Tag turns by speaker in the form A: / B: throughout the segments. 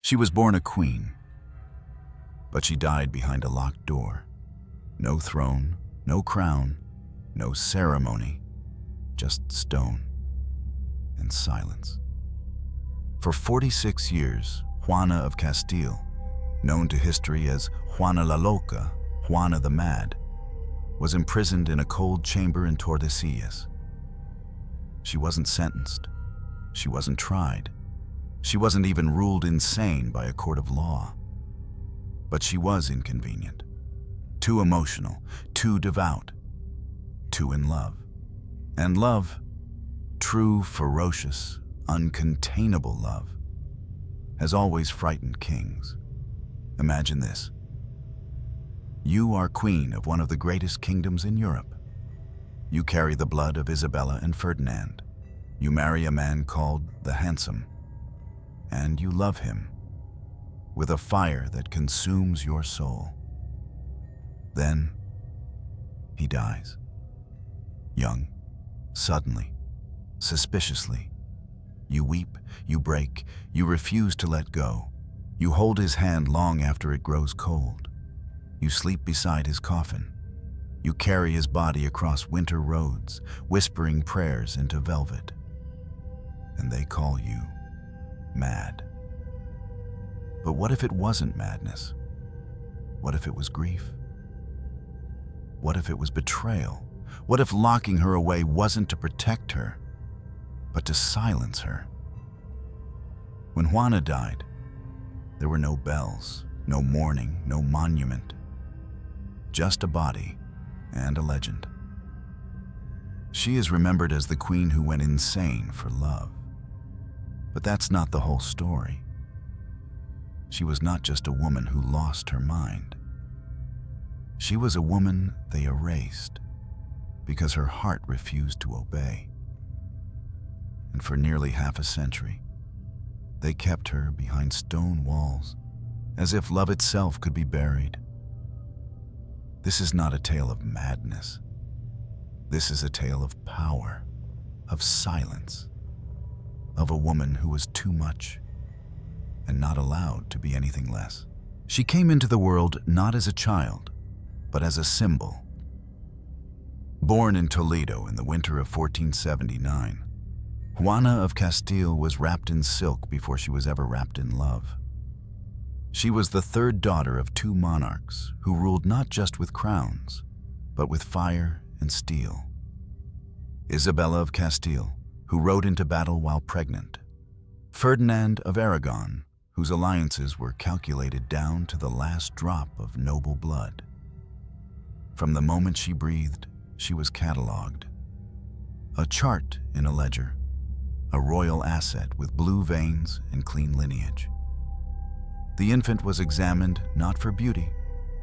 A: She was born a queen, but she died behind a locked door. No throne, no crown, no ceremony, just stone and silence. For 46 years, Juana of Castile, known to history as Juana la Loca, Juana the Mad, was imprisoned in a cold chamber in Tordesillas. She wasn't sentenced. She wasn't tried. She wasn't even ruled insane by a court of law. But she was inconvenient, too emotional, too devout, too in love. And love, true, ferocious, uncontainable love, has always frightened kings. Imagine this. You are queen of one of the greatest kingdoms in Europe. You carry the blood of Isabella and Ferdinand. You marry a man called the Handsome, and you love him with a fire that consumes your soul. Then he dies. Young, suddenly, suspiciously. You weep, you break, you refuse to let go. You hold his hand long after it grows cold. You sleep beside his coffin. You carry his body across winter roads, whispering prayers into velvet. And they call you mad. But what if it wasn't madness? What if it was grief? What if it was betrayal? What if locking her away wasn't to protect her, but to silence her? When Juana died, there were no bells, no mourning, no monument, just a body and a legend. She is remembered as the queen who went insane for love. But that's not the whole story. She was not just a woman who lost her mind. She was a woman they erased because her heart refused to obey. And for nearly half a century, they kept her behind stone walls, as if love itself could be buried. This is not a tale of madness. This is a tale of power, of silence, of a woman who was too much and not allowed to be anything less. She came into the world not as a child, but as a symbol. Born in Toledo in the winter of 1479, Juana of Castile was wrapped in silk before she was ever wrapped in love. She was the third daughter of two monarchs who ruled not just with crowns, but with fire and steel. Isabella of Castile, who rode into battle while pregnant. Ferdinand of Aragon, whose alliances were calculated down to the last drop of noble blood. From the moment she breathed, she was catalogued. A chart in a ledger, a royal asset with blue veins and clean lineage. The infant was examined not for beauty,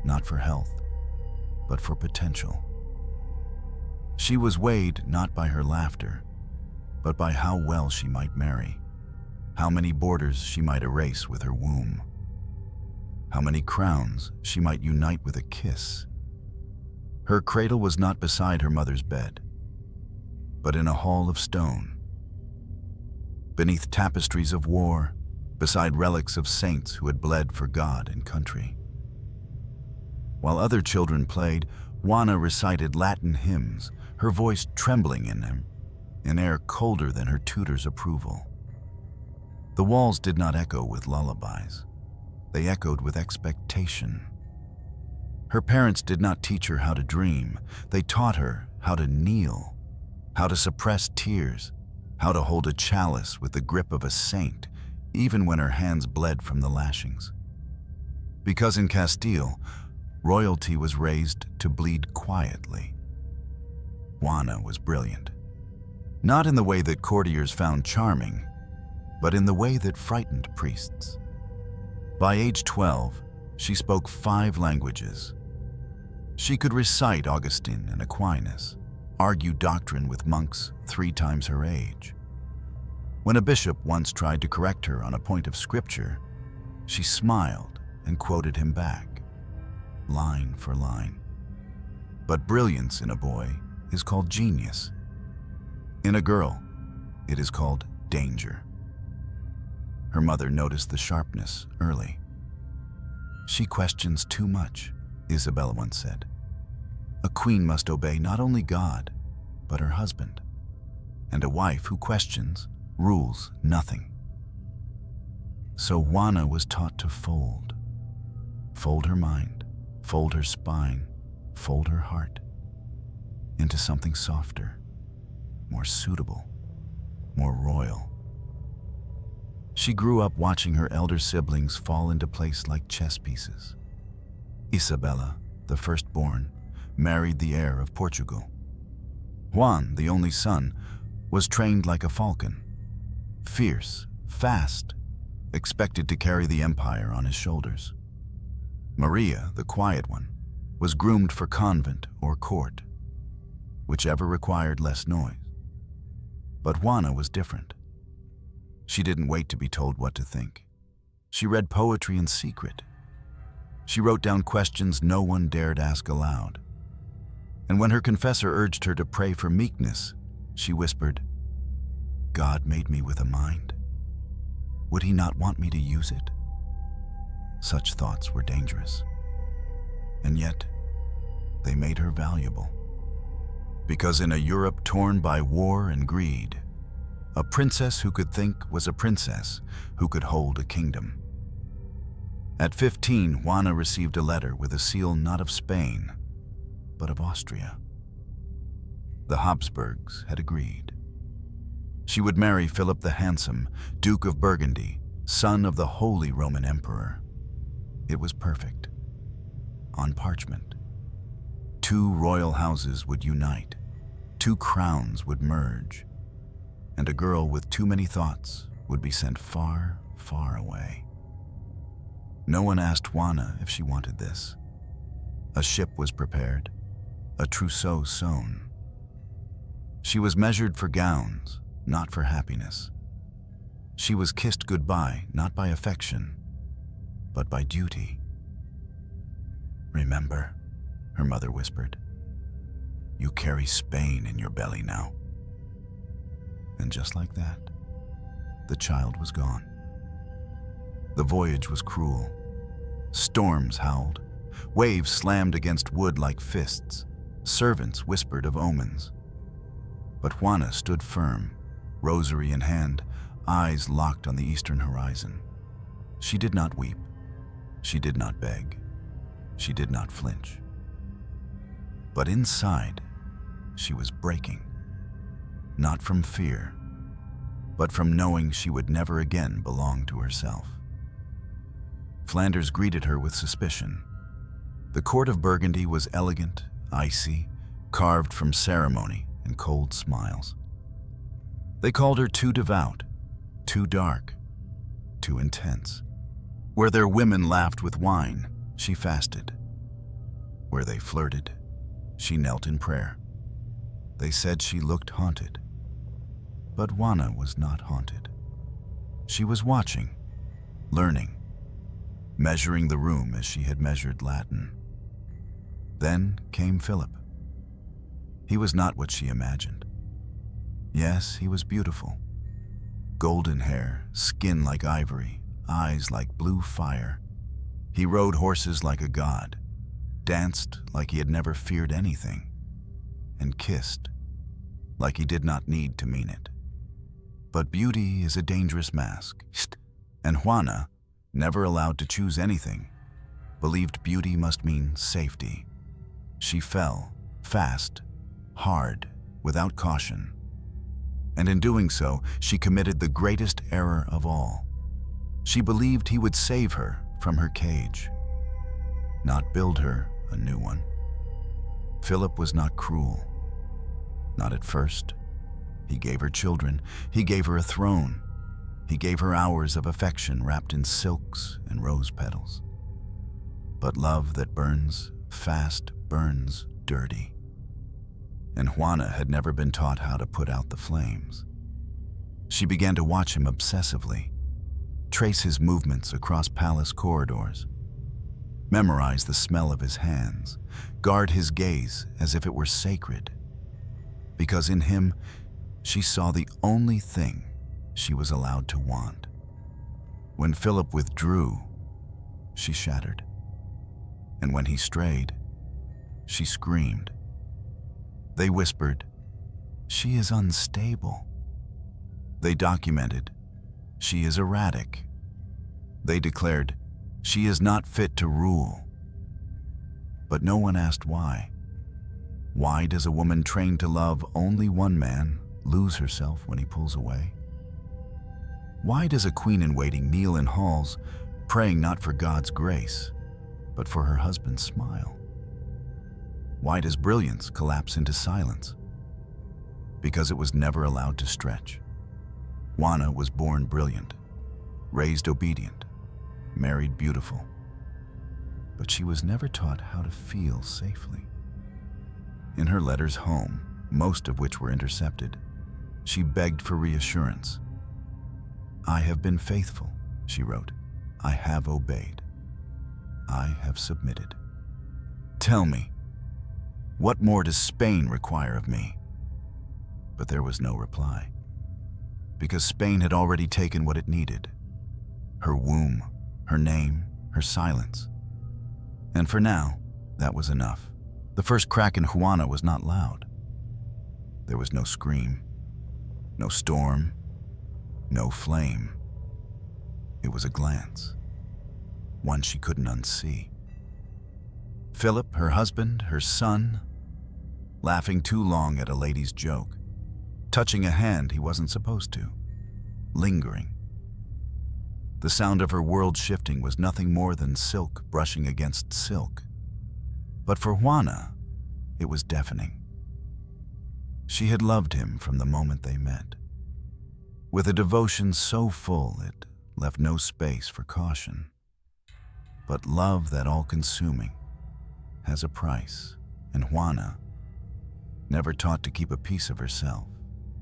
A: not for health, but for potential. She was weighed not by her laughter, but by how well she might marry, how many borders she might erase with her womb, how many crowns she might unite with a kiss. Her cradle was not beside her mother's bed, but in a hall of stone, beneath tapestries of war, beside relics of saints who had bled for God and country. While other children played, Juana recited Latin hymns, her voice trembling in them, an air colder than her tutor's approval. The walls did not echo with lullabies. They echoed with expectation. Her parents did not teach her how to dream. They taught her how to kneel, how to suppress tears, how to hold a chalice with the grip of a saint, even when her hands bled from the lashings. Because in Castile, royalty was raised to bleed quietly. Juana was brilliant. Not in the way that courtiers found charming, but in the way that frightened priests. By age 12, she spoke 5 languages. She could recite Augustine and Aquinas, argue doctrine with monks 3 times her age. When a bishop once tried to correct her on a point of scripture, she smiled and quoted him back, line for line. But brilliance in a boy is called genius. In a girl, it is called danger. Her mother noticed the sharpness early. "She questions too much," Isabella once said. "A queen must obey not only God, but her husband. And a wife who questions rules nothing." So Juana was taught to fold. Fold her mind, fold her spine, fold her heart into something softer, more suitable, more royal. She grew up watching her elder siblings fall into place like chess pieces. Isabella, the firstborn, married the heir of Portugal. Juan, the only son, was trained like a falcon, fierce, fast, expected to carry the empire on his shoulders. Maria, the quiet one, was groomed for convent or court, whichever required less noise. But Juana was different. She didn't wait to be told what to think. She read poetry in secret. She wrote down questions no one dared ask aloud. And when her confessor urged her to pray for meekness, she whispered, "God made me with a mind. Would he not want me to use it?" Such thoughts were dangerous. And yet, they made her valuable. Because in a Europe torn by war and greed, a princess who could think was a princess who could hold a kingdom. At 15, Juana received a letter with a seal not of Spain, but of Austria. The Habsburgs had agreed. She would marry Philip the Handsome, Duke of Burgundy, son of the Holy Roman Emperor. It was perfect. On parchment. Two royal houses would unite, two crowns would merge, and a girl with too many thoughts would be sent far, far away. No one asked Juana if she wanted this. A ship was prepared, a trousseau sewn. She was measured for gowns, not for happiness. She was kissed goodbye, not by affection, but by duty. "Remember," her mother whispered, "you carry Spain in your belly now." And just like that, the child was gone. The voyage was cruel. Storms howled. Waves slammed against wood like fists. Servants whispered of omens. But Juana stood firm, rosary in hand, eyes locked on the eastern horizon. She did not weep. She did not beg. She did not flinch. But inside, she was breaking. Not from fear, but from knowing she would never again belong to herself. Flanders greeted her with suspicion. The court of Burgundy was elegant, icy, carved from ceremony and cold smiles. They called her too devout, too dark, too intense. Where their women laughed with wine, she fasted. Where they flirted, she knelt in prayer. They said she looked haunted. But Juana was not haunted. She was watching, learning, measuring the room as she had measured Latin. Then came Philip. He was not what she imagined. Yes, he was beautiful. Golden hair, skin like ivory, eyes like blue fire. He rode horses like a god, danced like he had never feared anything, and kissed like he did not need to mean it. But beauty is a dangerous mask, and Juana, never allowed to choose anything, believed beauty must mean safety. She fell, fast, hard, without caution. And in doing so, she committed the greatest error of all. She believed he would save her from her cage, not build her a new one. Philip was not cruel. Not at first. He gave her children. He gave her a throne. He gave her hours of affection wrapped in silks and rose petals. But love that burns fast burns dirty. And Juana had never been taught how to put out the flames. She began to watch him obsessively, trace his movements across palace corridors, memorize the smell of his hands, guard his gaze as if it were sacred. Because in him, she saw the only thing she was allowed to want. When Philip withdrew, she shattered. And when he strayed, she screamed. They whispered, "She is unstable." They documented, "She is erratic." They declared, "She is not fit to rule." But no one asked why. Why does a woman trained to love only one man lose herself when he pulls away? Why does a queen-in-waiting kneel in halls, praying not for God's grace, but for her husband's smile? Why does brilliance collapse into silence? Because it was never allowed to stretch. Juana was born brilliant, raised obedient, married beautiful. But she was never taught how to feel safely. In her letters home, most of which were intercepted, she begged for reassurance. "I have been faithful," she wrote. "I have obeyed. I have submitted. Tell me, what more does Spain require of me?" But there was no reply, because Spain had already taken what it needed: her womb, her name, her silence. And for now, that was enough. The first crack in Juana was not loud. There was no scream, no storm, no flame. It was a glance, one she couldn't unsee. Philip, her husband, her son, laughing too long at a lady's joke, touching a hand he wasn't supposed to, lingering. The sound of her world shifting was nothing more than silk brushing against silk. But for Juana, it was deafening. She had loved him from the moment they met, with a devotion so full it left no space for caution. But love that all-consuming has a price, and Juana, never taught to keep a piece of herself,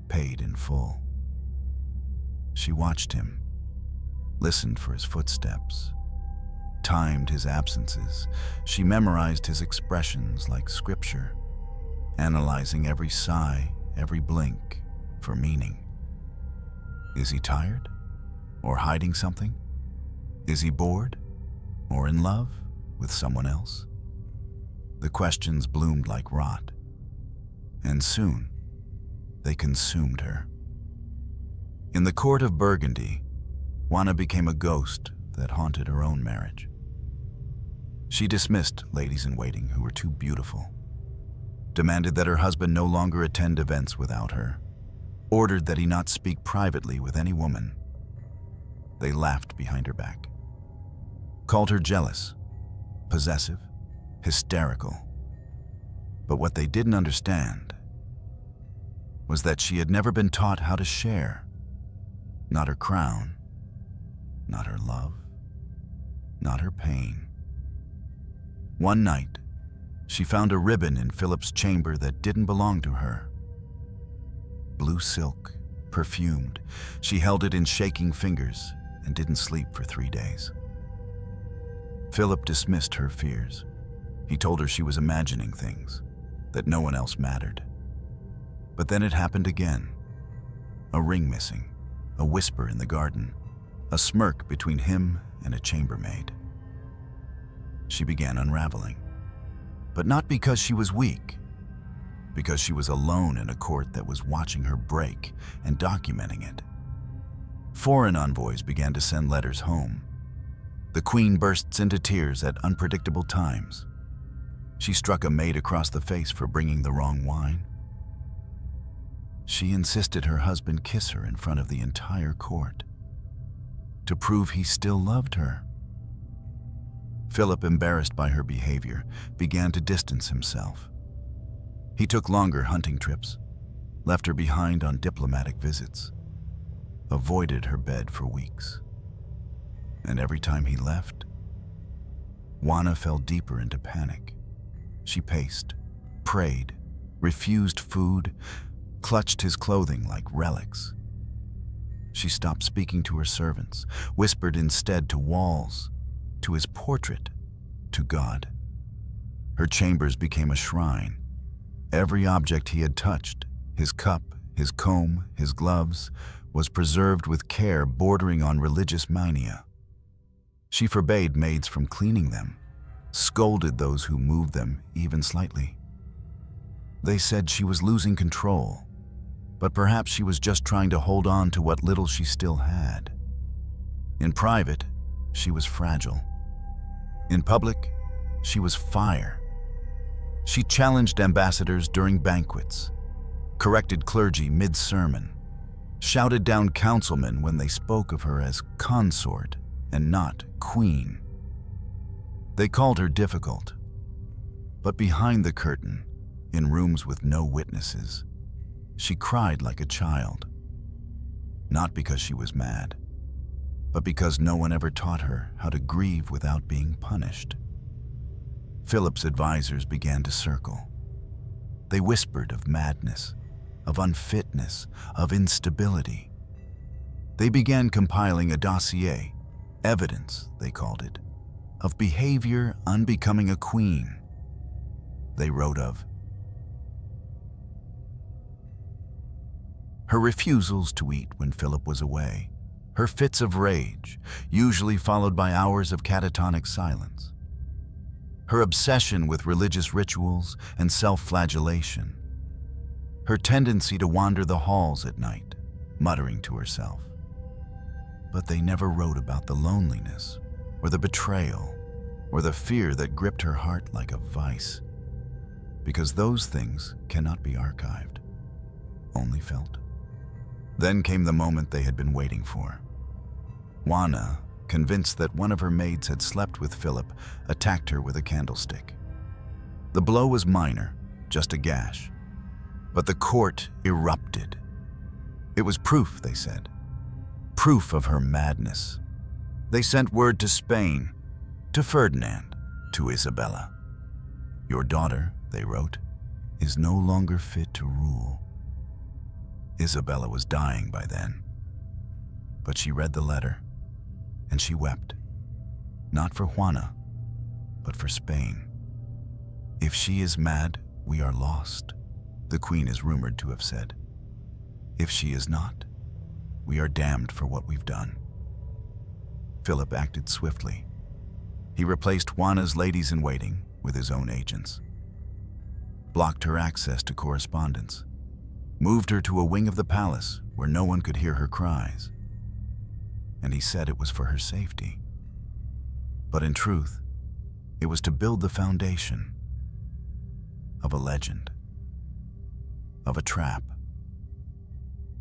A: paid in full. She watched him, listened for his footsteps, timed his absences. She memorized his expressions like scripture, analyzing every sigh, every blink for meaning. Is he tired? Or hiding something? Is he bored? Or in love with someone else? The questions bloomed like rot, and soon they consumed her. In the court of Burgundy, Juana became a ghost that haunted her own marriage. She dismissed ladies-in-waiting who were too beautiful, demanded that her husband no longer attend events without her, ordered that he not speak privately with any woman. They laughed behind her back, called her jealous, possessive, hysterical. But what they didn't understand was that she had never been taught how to share, not her crown, not her love, not her pain. One night, she found a ribbon in Philip's chamber that didn't belong to her. Blue silk, perfumed. She held it in shaking fingers and didn't sleep for 3 days. Philip dismissed her fears. He told her she was imagining things, that no one else mattered. But then it happened again. A ring missing, a whisper in the garden, a smirk between him and a chambermaid. She began unraveling, but not because she was weak, because she was alone in a court that was watching her break and documenting it. Foreign envoys began to send letters home. The queen bursts into tears at unpredictable times. She struck a maid across the face for bringing the wrong wine. She insisted her husband kiss her in front of the entire court, to prove he still loved her. Philip, embarrassed by her behavior, began to distance himself. He took longer hunting trips, left her behind on diplomatic visits, avoided her bed for weeks. And every time he left, Juana fell deeper into panic. She paced, prayed, refused food, clutched his clothing like relics. She stopped speaking to her servants, whispered instead to walls, to his portrait, to God. Her chambers became a shrine. Every object he had touched, his cup, his comb, his gloves, was preserved with care bordering on religious mania. She forbade maids from cleaning them, scolded those who moved them even slightly. They said she was losing control, but perhaps she was just trying to hold on to what little she still had. In private, she was fragile. In public, she was fire. She challenged ambassadors during banquets, corrected clergy mid-sermon, shouted down councilmen when they spoke of her as consort and not queen. They called her difficult, but behind the curtain, in rooms with no witnesses, she cried like a child. Not because she was mad, but because no one ever taught her how to grieve without being punished. Philip's advisors began to circle. They whispered of madness, of unfitness, of instability. They began compiling a dossier, evidence, they called it, of behavior unbecoming a queen. They wrote of her refusals to eat when Philip was away, her fits of rage, usually followed by hours of catatonic silence, her obsession with religious rituals and self-flagellation, her tendency to wander the halls at night, muttering to herself. But they never wrote about the loneliness, or the betrayal, or the fear that gripped her heart like a vice, because those things cannot be archived, only felt. Then came the moment they had been waiting for. Juana, convinced that one of her maids had slept with Philip, attacked her with a candlestick. The blow was minor, just a gash, but the court erupted. It was proof, they said, proof of her madness. They sent word to Spain, to Ferdinand, to Isabella. Your daughter, they wrote, is no longer fit to rule. Isabella was dying by then, but she read the letter, and she wept, not for Juana, but for Spain. If she is mad, we are lost, the queen is rumored to have said. If she is not, we are damned for what we've done. Philip acted swiftly. He replaced Juana's ladies-in-waiting with his own agents, blocked her access to correspondence, moved her to a wing of the palace where no one could hear her cries. And he said it was for her safety. But in truth, it was to build the foundation of a legend, of a trap,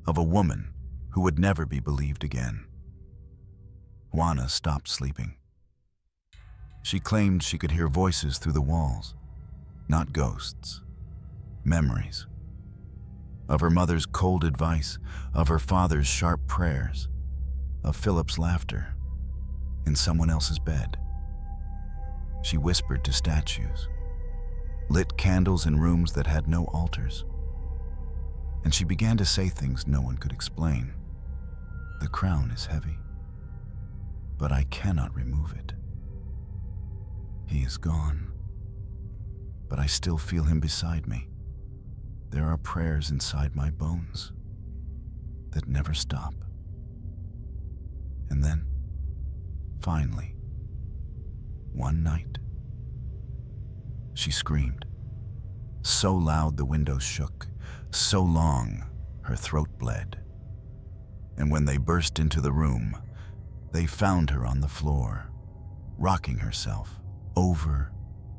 A: of a woman who would never be believed again. Juana stopped sleeping. She claimed she could hear voices through the walls, not ghosts, memories. Of her mother's cold advice, of her father's sharp prayers, of Philip's laughter in someone else's bed. She whispered to statues, lit candles in rooms that had no altars, and she began to say things no one could explain. The crown is heavy, but I cannot remove it. He is gone, but I still feel him beside me. There are prayers inside my bones that never stop. And then, finally, one night, she screamed. So loud the windows shook, so long her throat bled. And when they burst into the room, they found her on the floor, rocking herself over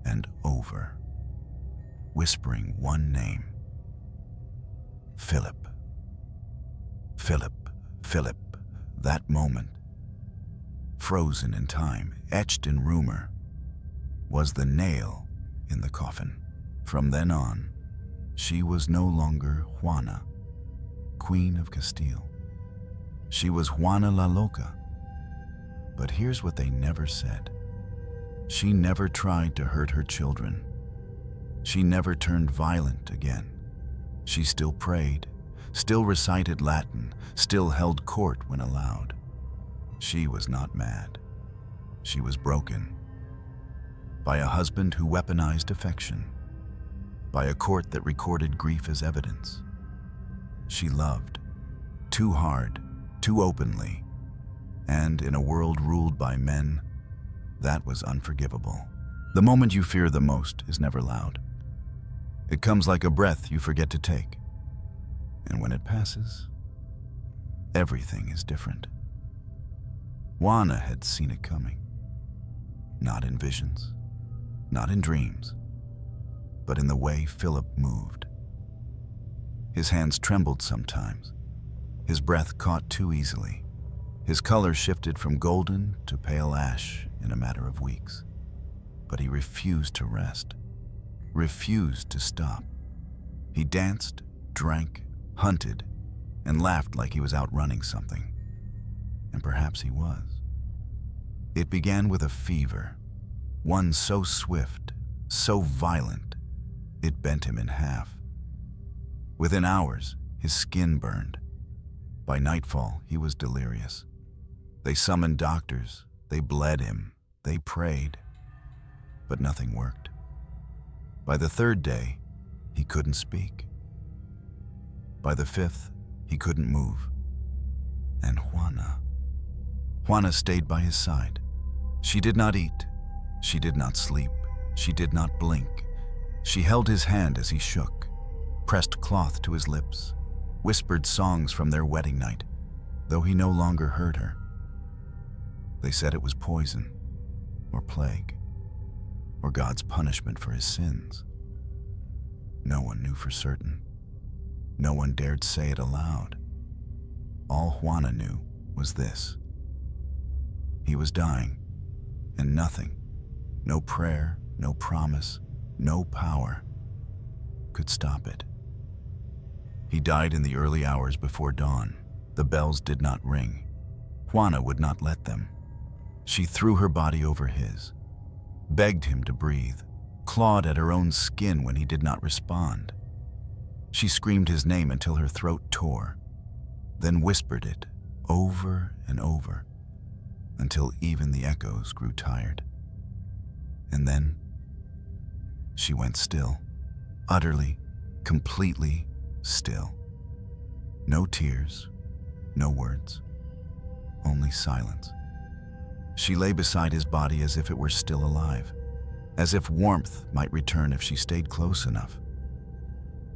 A: and over, whispering one name. Philip. Philip, Philip, that moment, frozen in time, etched in rumor, was the nail in the coffin. From then on, she was no longer Juana, Queen of Castile. She was Juana la Loca. But here's what they never said. She never tried to hurt her children. She never turned violent again. She still prayed, still recited Latin, still held court when allowed. She was not mad. She was broken. By a husband who weaponized affection. By a court that recorded grief as evidence. She loved, too hard, too openly, and in a world ruled by men, That was unforgivable. The moment you fear the most is never loud. It comes like a breath you forget to take. And when it passes, everything is different. Juana had seen it coming. Not in visions, not in dreams, but in the way Philip moved. His hands trembled sometimes. His breath caught too easily. His color shifted from golden to pale ash in a matter of weeks. But he refused to rest, refused to stop. He danced, drank, hunted, and laughed like he was outrunning something. And perhaps he was. It began with a fever, one so swift, so violent, it bent him in half. Within hours, his skin burned. By nightfall, he was delirious. They summoned doctors, they bled him, they prayed, but nothing worked. By the third day, he couldn't speak. By the fifth, he couldn't move. And Juana stayed by his side. She did not eat, she did not sleep, she did not blink. She held his hand as he shook, pressed cloth to his lips, whispered songs from their wedding night, though he no longer heard her. They said it was poison, or plague, or God's punishment for his sins. No one knew for certain. No one dared say it aloud. All Juana knew was this. He was dying, and nothing, no prayer, no promise, no power, could stop it. He died in the early hours before dawn. The bells did not ring. Juana would not let them. She threw her body over his, begged him to breathe, clawed at her own skin when he did not respond. She screamed his name until her throat tore, then whispered it over and over until even the echoes grew tired. And then she went still, utterly, completely still. No tears, no words, only silence. She lay beside his body as if it were still alive, as if warmth might return if she stayed close enough.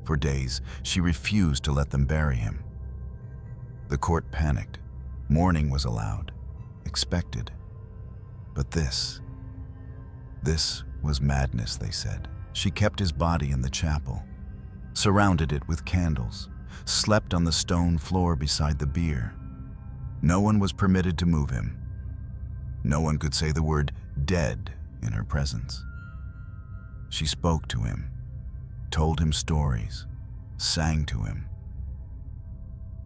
A: For days, she refused to let them bury him. The court panicked. Mourning was allowed, expected. But this was madness, they said. She kept his body in the chapel, surrounded it with candles, slept on the stone floor beside the bier. No one was permitted to move him. No one could say the word dead in her presence. She spoke to him, told him stories, sang to him.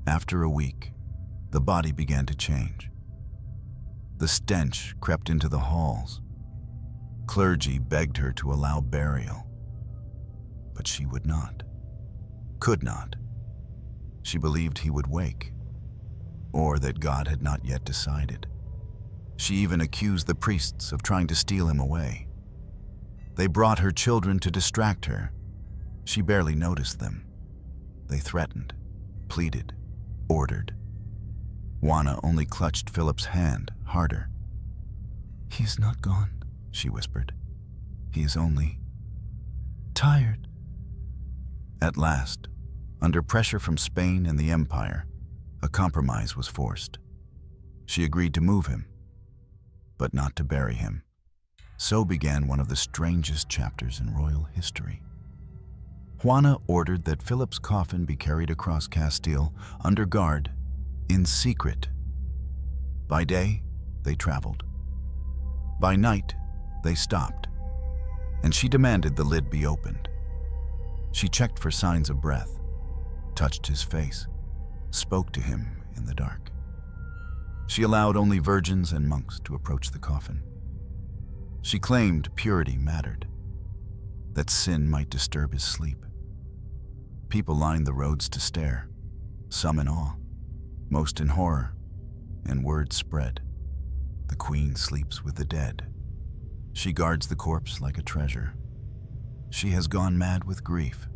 A: After a week, the body began to change. The stench crept into the halls. Clergy begged her to allow burial, but she would not, could not. She believed he would wake, or that God had not yet decided. She even accused the priests of trying to steal him away. They brought her children to distract her. She barely noticed them. They threatened, pleaded, ordered. Juana only clutched Philip's hand harder. "He is not gone," she whispered. "He is only tired." At last, under pressure from Spain and the Empire, a compromise was forced. She agreed to move him, but not to bury him. So began one of the strangest chapters in royal history. Juana ordered that Philip's coffin be carried across Castile under guard, in secret. By day, they traveled. By night, they stopped, and she demanded the lid be opened. She checked for signs of breath, touched his face, spoke to him in the dark. She allowed only virgins and monks to approach the coffin. She claimed purity mattered, that sin might disturb his sleep. People lined the roads to stare, some in awe, most in horror, and word spread. The queen sleeps with the dead. She guards the corpse like a treasure. She has gone mad with grief.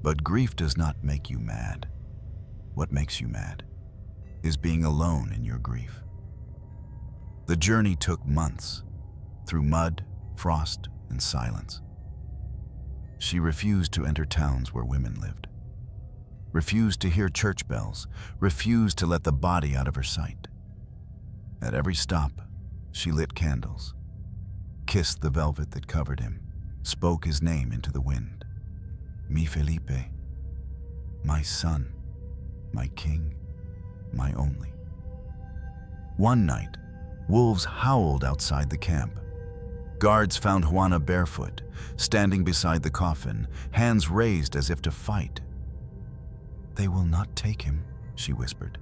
A: But grief does not make you mad. What makes you mad is being alone in your grief. The journey took months, through mud, frost, and silence. She refused to enter towns where women lived, refused to hear church bells, refused to let the body out of her sight. At every stop, she lit candles, kissed the velvet that covered him, spoke his name into the wind. Mi Felipe, my son, my king, my only. One night, wolves howled outside the camp. Guards found Juana barefoot, standing beside the coffin, hands raised as if to fight. "They will not take him," she whispered.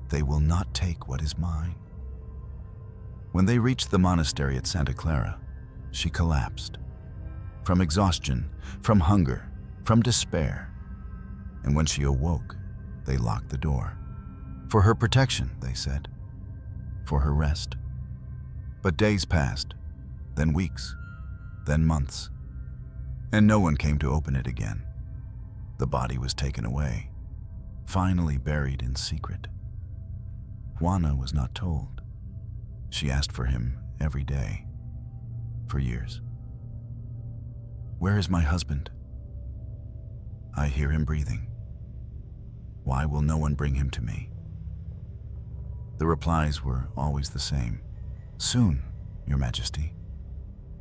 A: "They will not take what is mine." When they reached the monastery at Santa Clara, she collapsed. From exhaustion, from hunger, from despair. And when she awoke, they locked the door. For her protection, they said. For her rest. But days passed, then weeks, then months, and no one came to open it again. The body was taken away, finally buried in secret. Juana was not told. She asked for him every day, for years. "Where is my husband? I hear him breathing. Why will no one bring him to me?" The replies were always the same. "Soon, Your Majesty.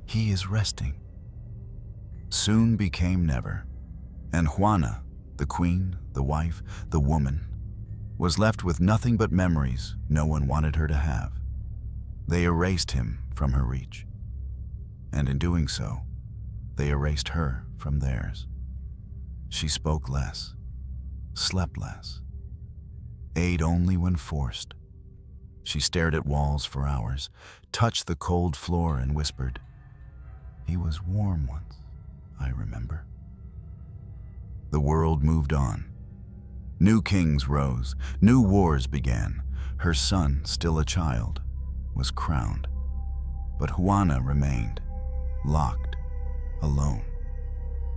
A: He is resting." Soon became never, and Juana, the queen, the wife, the woman, was left with nothing but memories no one wanted her to have. They erased him from her reach, and in doing so, they erased her from theirs. She spoke less, slept less, ate only when forced. She stared at walls for hours, touched the cold floor and whispered, "He was warm once, I remember." The world moved on. New kings rose, new wars began. Her son, still a child, was crowned. But Juana remained, locked, alone,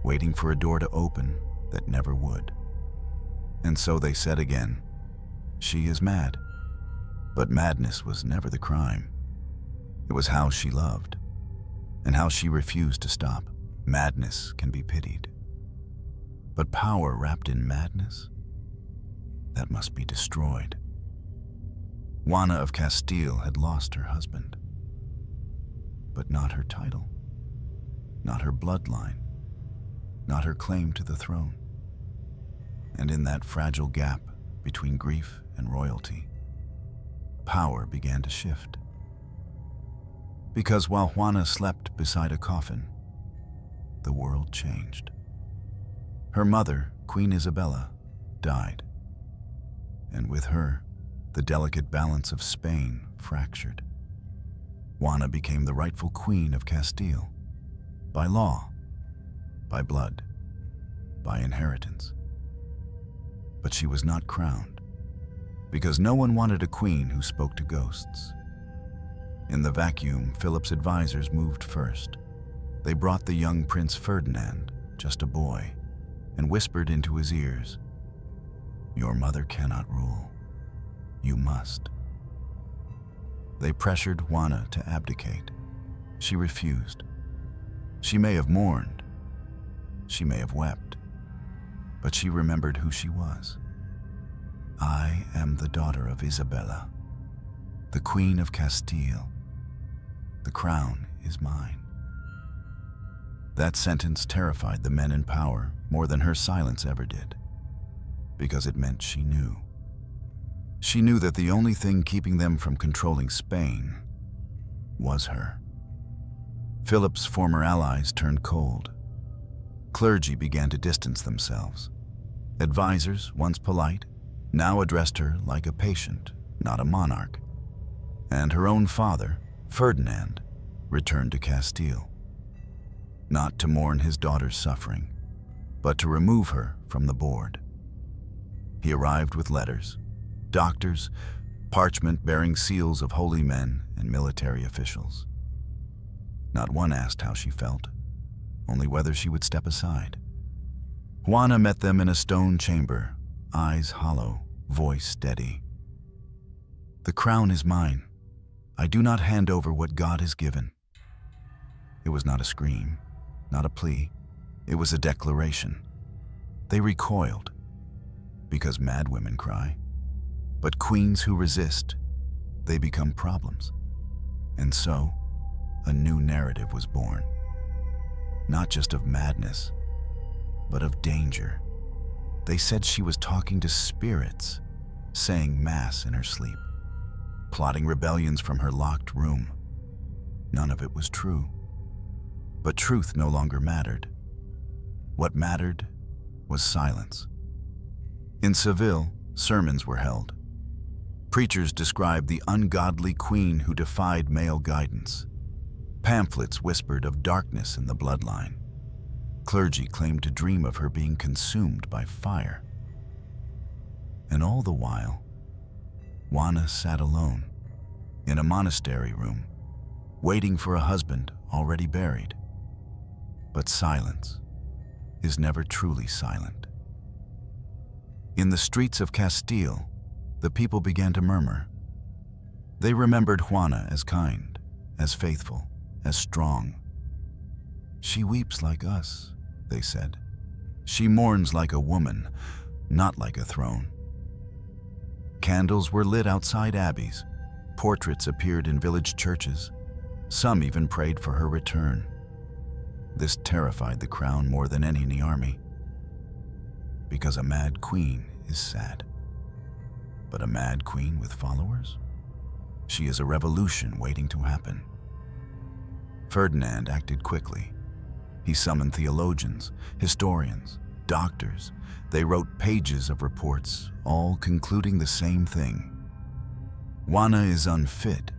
A: waiting for a door to open that never would. And so they said again, "She is mad." But madness was never the crime. It was how she loved, and how she refused to stop. Madness can be pitied. But power wrapped in madness? That must be destroyed. Juana of Castile had lost her husband, but not her title, not her bloodline, not her claim to the throne. And in that fragile gap between grief and royalty, power began to shift. Because while Juana slept beside a coffin, the world changed. Her mother, Queen Isabella, died, and with her, the delicate balance of Spain fractured. Juana became the rightful queen of Castile, by law, by blood, by inheritance. But she was not crowned, because no one wanted a queen who spoke to ghosts. In the vacuum, Philip's advisors moved first. They brought the young Prince Ferdinand, just a boy, and whispered into his ears, "Your mother cannot rule. You must." They pressured Juana to abdicate. She refused. She may have mourned. She may have wept. But she remembered who she was. "I am the daughter of Isabella, the Queen of Castile. The crown is mine." That sentence terrified the men in power more than her silence ever did, because it meant she knew. She knew that the only thing keeping them from controlling Spain was her. Philip's former allies turned cold. Clergy began to distance themselves. Advisors, once polite, now addressed her like a patient, not a monarch. And her own father, Ferdinand, returned to Castile. Not to mourn his daughter's suffering, but to remove her from the board. He arrived with letters, doctors, parchment bearing seals of holy men and military officials. Not one asked how she felt, only whether she would step aside. Juana met them in a stone chamber, eyes hollow, voice steady. "The crown is mine. I do not hand over what God has given." It was not a scream, not a plea. It was a declaration. They recoiled, because mad women cry. But queens who resist, they become problems. And so, a new narrative was born. Not just of madness, but of danger. They said she was talking to spirits, saying mass in her sleep, plotting rebellions from her locked room. None of it was true. But truth no longer mattered. What mattered was silence. In Seville, sermons were held. Preachers described the ungodly queen who defied male guidance. Pamphlets whispered of darkness in the bloodline. Clergy claimed to dream of her being consumed by fire. And all the while, Juana sat alone in a monastery room, waiting for a husband already buried. But silence is never truly silent. In the streets of Castile, the people began to murmur. They remembered Juana as kind, as faithful, as strong. "She weeps like us," they said. "She mourns like a woman, not like a throne." Candles were lit outside abbeys. Portraits appeared in village churches. Some even prayed for her return. This terrified the crown more than any in the army. Because a mad queen is sad. But a mad queen with followers? She is a revolution waiting to happen. Ferdinand acted quickly. He summoned theologians, historians, doctors. They wrote pages of reports, all concluding the same thing. Juana is unfit.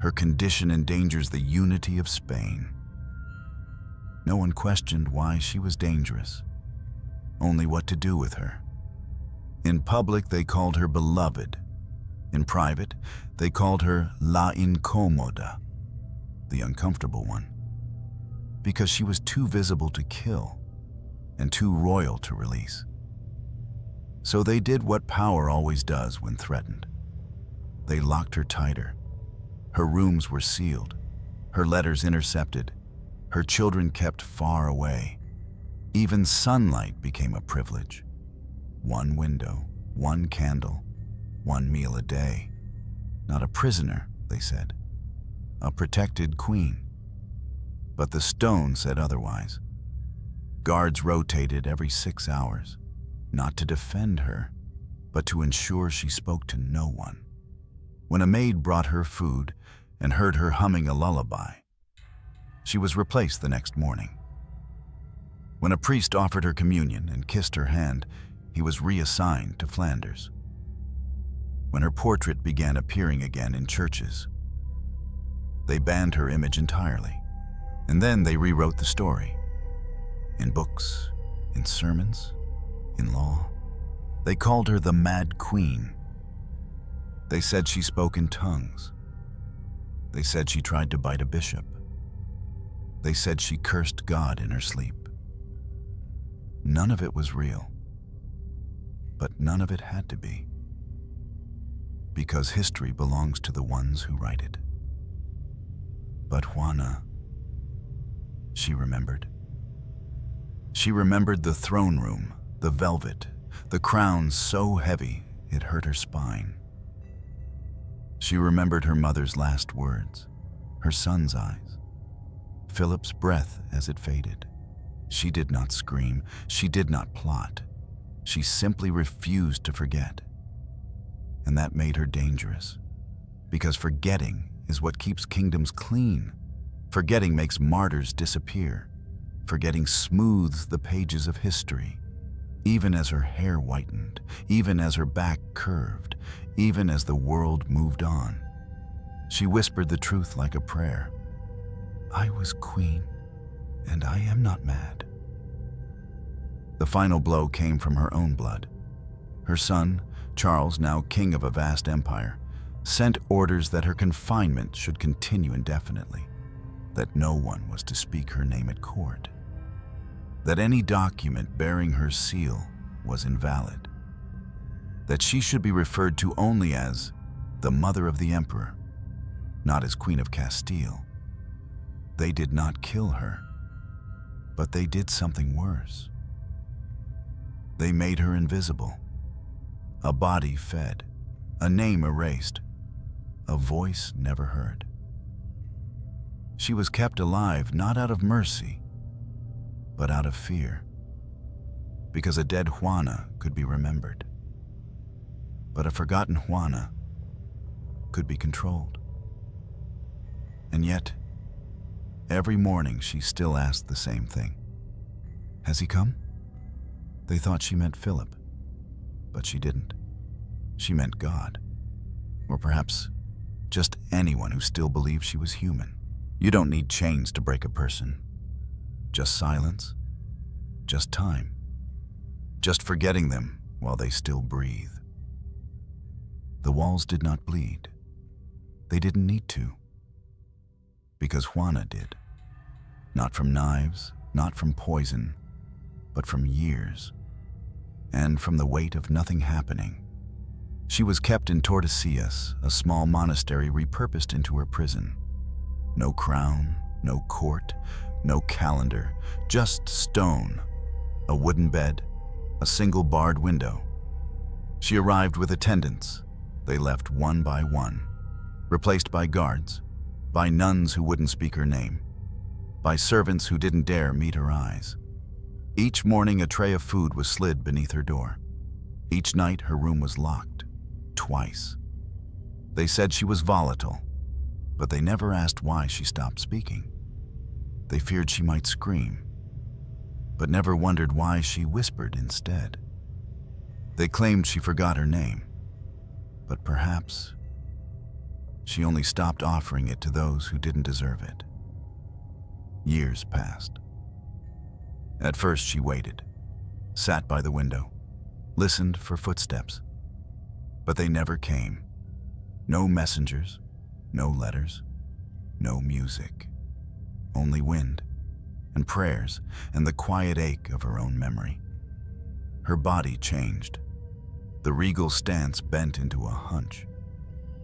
A: Her condition endangers the unity of Spain. No one questioned why she was dangerous, only what to do with her. In public, they called her beloved. In private, they called her la incómoda, the uncomfortable one, because she was too visible to kill and too royal to release. So they did what power always does when threatened. They locked her tighter. Her rooms were sealed, her letters intercepted, her children kept far away. Even sunlight became a privilege. One window, one candle, one meal a day. Not a prisoner, they said. A protected queen. But the stone said otherwise. Guards rotated every 6 hours, not to defend her, but to ensure she spoke to no one. When a maid brought her food and heard her humming a lullaby, she was replaced the next morning. When a priest offered her communion and kissed her hand, he was reassigned to Flanders. When her portrait began appearing again in churches, they banned her image entirely, and then they rewrote the story. In books, in sermons, in law, they called her the Mad Queen. They said she spoke in tongues. They said she tried to bite a bishop. They said she cursed God in her sleep. None of it was real, but none of it had to be, because history belongs to the ones who write it. But Juana, she remembered. She remembered the throne room, the velvet, the crown so heavy it hurt her spine. She remembered her mother's last words, her son's eyes, Philip's breath as it faded. She did not scream, she did not plot. She simply refused to forget. And that made her dangerous, because forgetting is what keeps kingdoms clean. Forgetting makes martyrs disappear. Forgetting smooths the pages of history. Even as her hair whitened, even as her back curved, even as the world moved on, she whispered the truth like a prayer. I was queen, and I am not mad. The final blow came from her own blood. Her son, Charles, now king of a vast empire, sent orders that her confinement should continue indefinitely, that no one was to speak her name at court, that any document bearing her seal was invalid, that she should be referred to only as the mother of the emperor, not as Queen of Castile. They did not kill her, but they did something worse. They made her invisible, a body fed, a name erased, a voice never heard. She was kept alive not out of mercy, but out of fear, because a dead Juana could be remembered, but a forgotten Juana could be controlled. And yet, every morning she still asked the same thing. Has he come? They thought she meant Philip, but she didn't. She meant God, or perhaps just anyone who still believed she was human. You don't need chains to break a person. Just silence, just time, just forgetting them while they still breathe. The walls did not bleed. They didn't need to, because Juana did. Not from knives, not from poison, but from years, and from the weight of nothing happening. She was kept in Tordesillas, a small monastery repurposed into her prison. No crown, no court, no calendar, just stone, a wooden bed, a single barred window. She arrived with attendants. They left one by one, replaced by guards, by nuns who wouldn't speak her name, by servants who didn't dare meet her eyes. Each morning a tray of food was slid beneath her door. Each night her room was locked, twice. They said she was volatile, but they never asked why she stopped speaking. They feared she might scream, but never wondered why she whispered instead. They claimed she forgot her name, but perhaps she only stopped offering it to those who didn't deserve it. Years passed. At first she waited, sat by the window, listened for footsteps, but they never came. No messengers, no letters, no music, only wind and prayers and the quiet ache of her own memory. Her body changed. The regal stance bent into a hunch.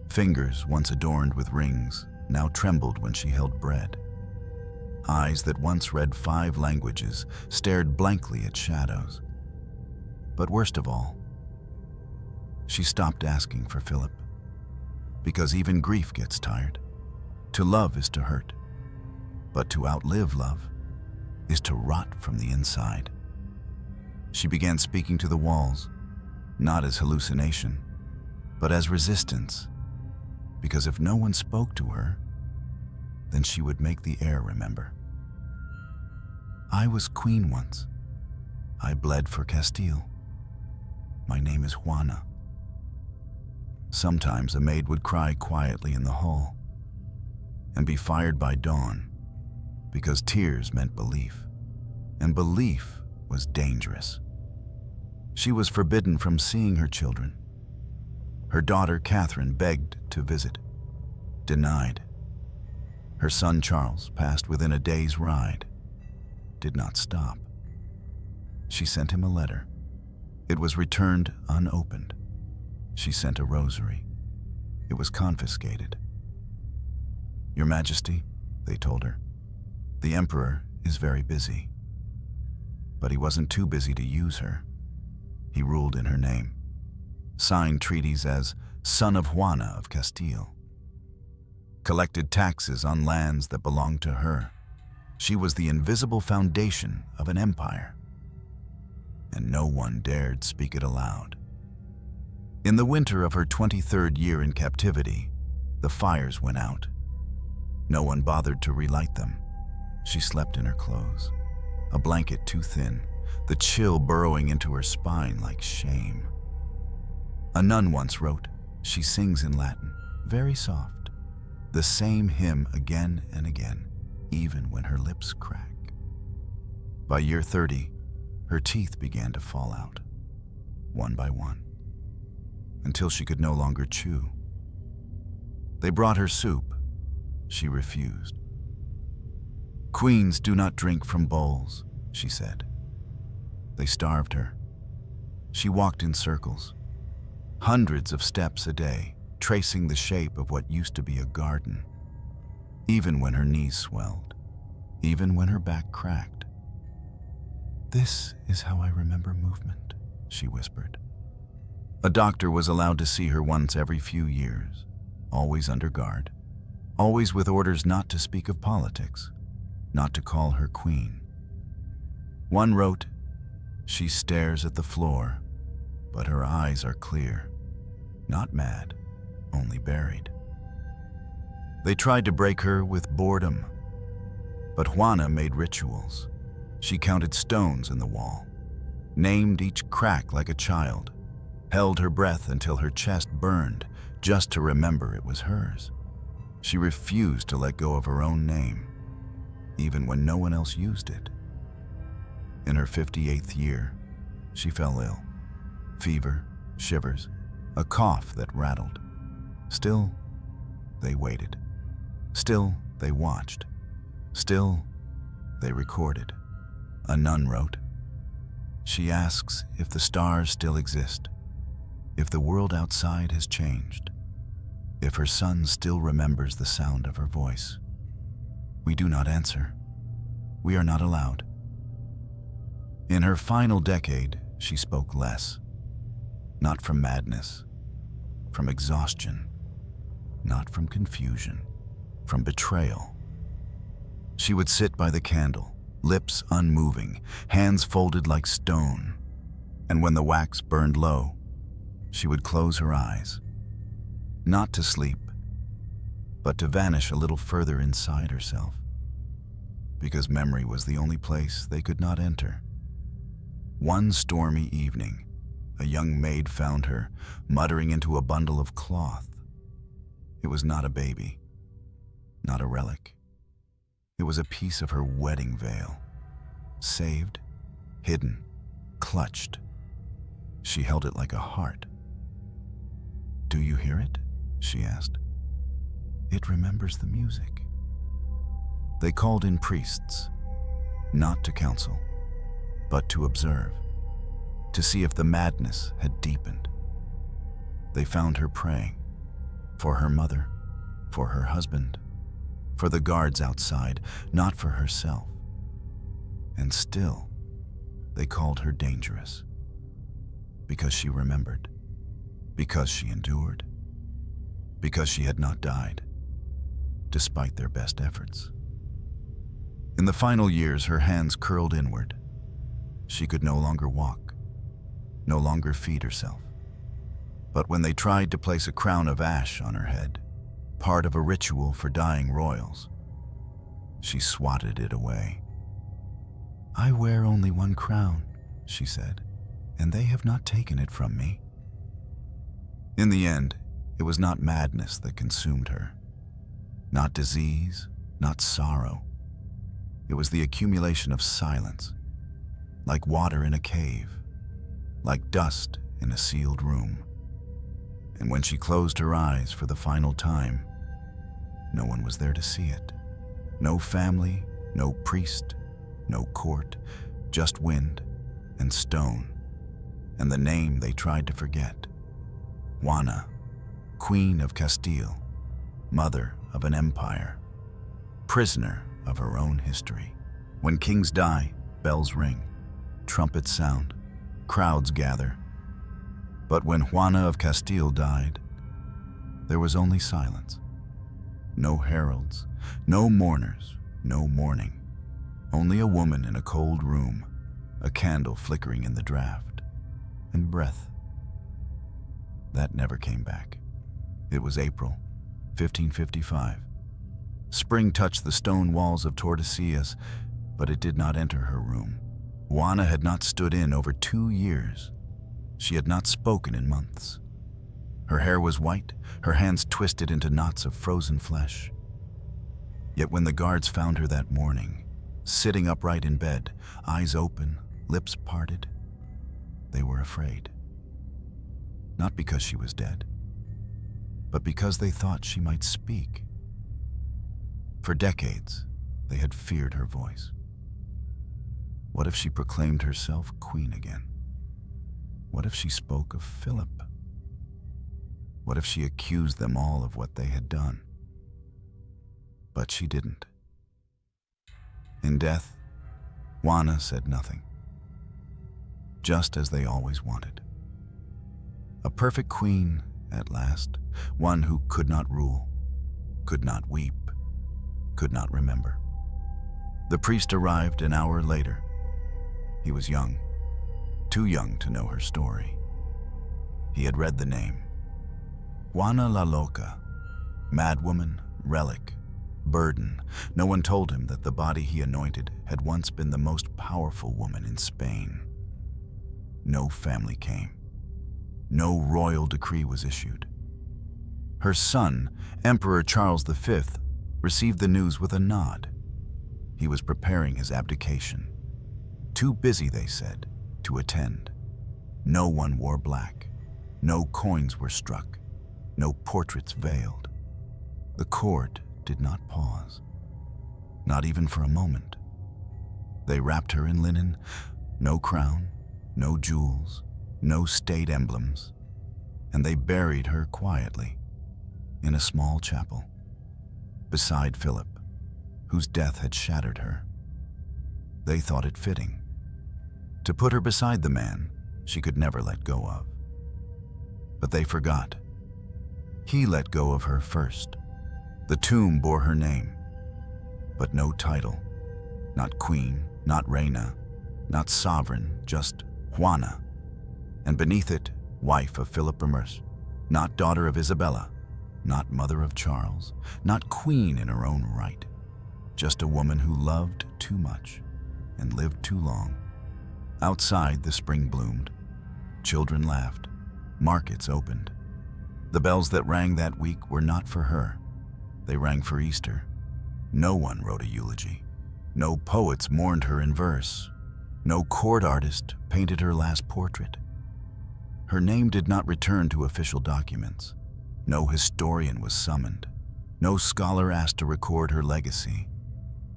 A: Fingers once adorned with rings now trembled when she held bread. Eyes that once read 5 languages stared blankly at shadows. But worst of all, she stopped asking for Philip. Because even grief gets tired. To love is to hurt, but to outlive love is to rot from the inside. She began speaking to the walls, not as hallucination, but as resistance, because if no one spoke to her, then she would make the air remember. I was queen once. I bled for Castile. My name is Juana. Sometimes a maid would cry quietly in the hall and be fired by dawn because tears meant belief, and belief was dangerous. She was forbidden from seeing her children. Her daughter Catherine begged to visit, denied. Her son Charles passed within a day's ride, did not stop. She sent him a letter. It was returned unopened. She sent a rosary. It was confiscated. Your Majesty, they told her, the Emperor is very busy. But he wasn't too busy to use her. He ruled in her name, signed treaties as son of Juana of Castile, collected taxes on lands that belonged to her. She was the invisible foundation of an empire, and no one dared speak it aloud. In the winter of her 23rd year in captivity, the fires went out. No one bothered to relight them. She slept in her clothes, a blanket too thin, the chill burrowing into her spine like shame. A nun once wrote, she sings in Latin, very soft, the same hymn again and again, even when her lips crack. By year 30, her teeth began to fall out, one by one, until she could no longer chew. They brought her soup. She refused. Queens do not drink from bowls, she said. They starved her. She walked in circles, hundreds of steps a day, tracing the shape of what used to be a garden. even when her knees swelled, even when her back cracked. "This is how I remember movement," she whispered. A doctor was allowed to see her once every few years, always under guard, always with orders not to speak of politics, not to call her queen. One wrote, "She stares at the floor, but her eyes are clear, not mad, only buried." They tried to break her with boredom, but Juana made rituals. She counted stones in the wall, named each crack like a child, held her breath until her chest burned just to remember it was hers. She refused to let go of her own name, even when no one else used it. In her 58th year, she fell ill. Fever, shivers, a cough that rattled. Still, they waited. Still, they watched. Still, they recorded. A nun wrote, "She asks if the stars still exist, if the world outside has changed, if her son still remembers the sound of her voice. We do not answer. We are not allowed." In her final decade, she spoke less. Not from madness, from exhaustion, not from confusion, from betrayal. She would sit by the candle, lips unmoving, hands folded like stone, and when the wax burned low, she would close her eyes, not to sleep, but to vanish a little further inside herself, because memory was the only place they could not enter. One stormy evening, a young maid found her, muttering into a bundle of cloth. It was not a baby, not a relic. It was a piece of her wedding veil, saved, hidden, clutched. She held it like a heart. "Do you hear it?" she asked. "It remembers the music." They called in priests, not to counsel, but to observe, to see if the madness had deepened. They found her praying, for her mother, for her husband, for the guards outside, not for herself. And still, they called her dangerous, because she remembered, because she endured, because she had not died, despite their best efforts. In the final years, her hands curled inward. She could no longer walk, no longer feed herself. But when they tried to place a crown of ash on her head, part of a ritual for dying royals, she swatted it away. "I wear only one crown," she said, "and they have not taken it from me." In the end, it was not madness that consumed her, not disease, not sorrow. It was the accumulation of silence, like water in a cave, like dust in a sealed room. And when she closed her eyes for the final time, no one was there to see it. No family, no priest, no court, just wind and stone, and the name they tried to forget. Juana, Queen of Castile, mother of an empire, prisoner of her own history. When kings die, bells ring, trumpets sound, crowds gather. But when Juana of Castile died, there was only silence. No heralds, no mourners, no mourning. Only a woman in a cold room, a candle flickering in the draft, and breath. That never came back. It was April, 1555. Spring touched the stone walls of Tordesillas, but it did not enter her room. Juana had not stood in over 2 years. She had not spoken in months. Her hair was white, her hands twisted into knots of frozen flesh. Yet when the guards found her that morning, sitting upright in bed, eyes open, lips parted, they were afraid. Not because she was dead, but because they thought she might speak. For decades, they had feared her voice. What if she proclaimed herself queen again? What if she spoke of Philip? What if she accused them all of what they had done? But she didn't. In death, Juana said nothing, just as they always wanted. A perfect queen at last, one who could not rule, could not weep, could not remember. The priest arrived an hour later. He was young, too young to know her story. He had read the name. Juana la Loca, madwoman, relic, burden. No one told him that the body he anointed had once been the most powerful woman in Spain. No family came. No royal decree was issued. Her son, Emperor Charles V, received the news with a nod. He was preparing his abdication. Too busy, they said, to attend. No one wore black. No coins were struck. No portraits veiled. The court did not pause, not even for a moment. They wrapped her in linen, no crown, no jewels, no state emblems, and they buried her quietly in a small chapel beside Philip, whose death had shattered her. They thought it fitting to put her beside the man she could never let go of. But they forgot. He let go of her first. The tomb bore her name, but no title. Not queen, not reina, not sovereign, just Juana. And beneath it, wife of Philip Immers, not daughter of Isabella, not mother of Charles, not queen in her own right, just a woman who loved too much and lived too long. Outside, the spring bloomed. Children laughed. Markets opened. The bells that rang that week were not for her. They rang for Easter. No one wrote a eulogy. No poets mourned her in verse. No court artist painted her last portrait. Her name did not return to official documents. No historian was summoned. No scholar asked to record her legacy,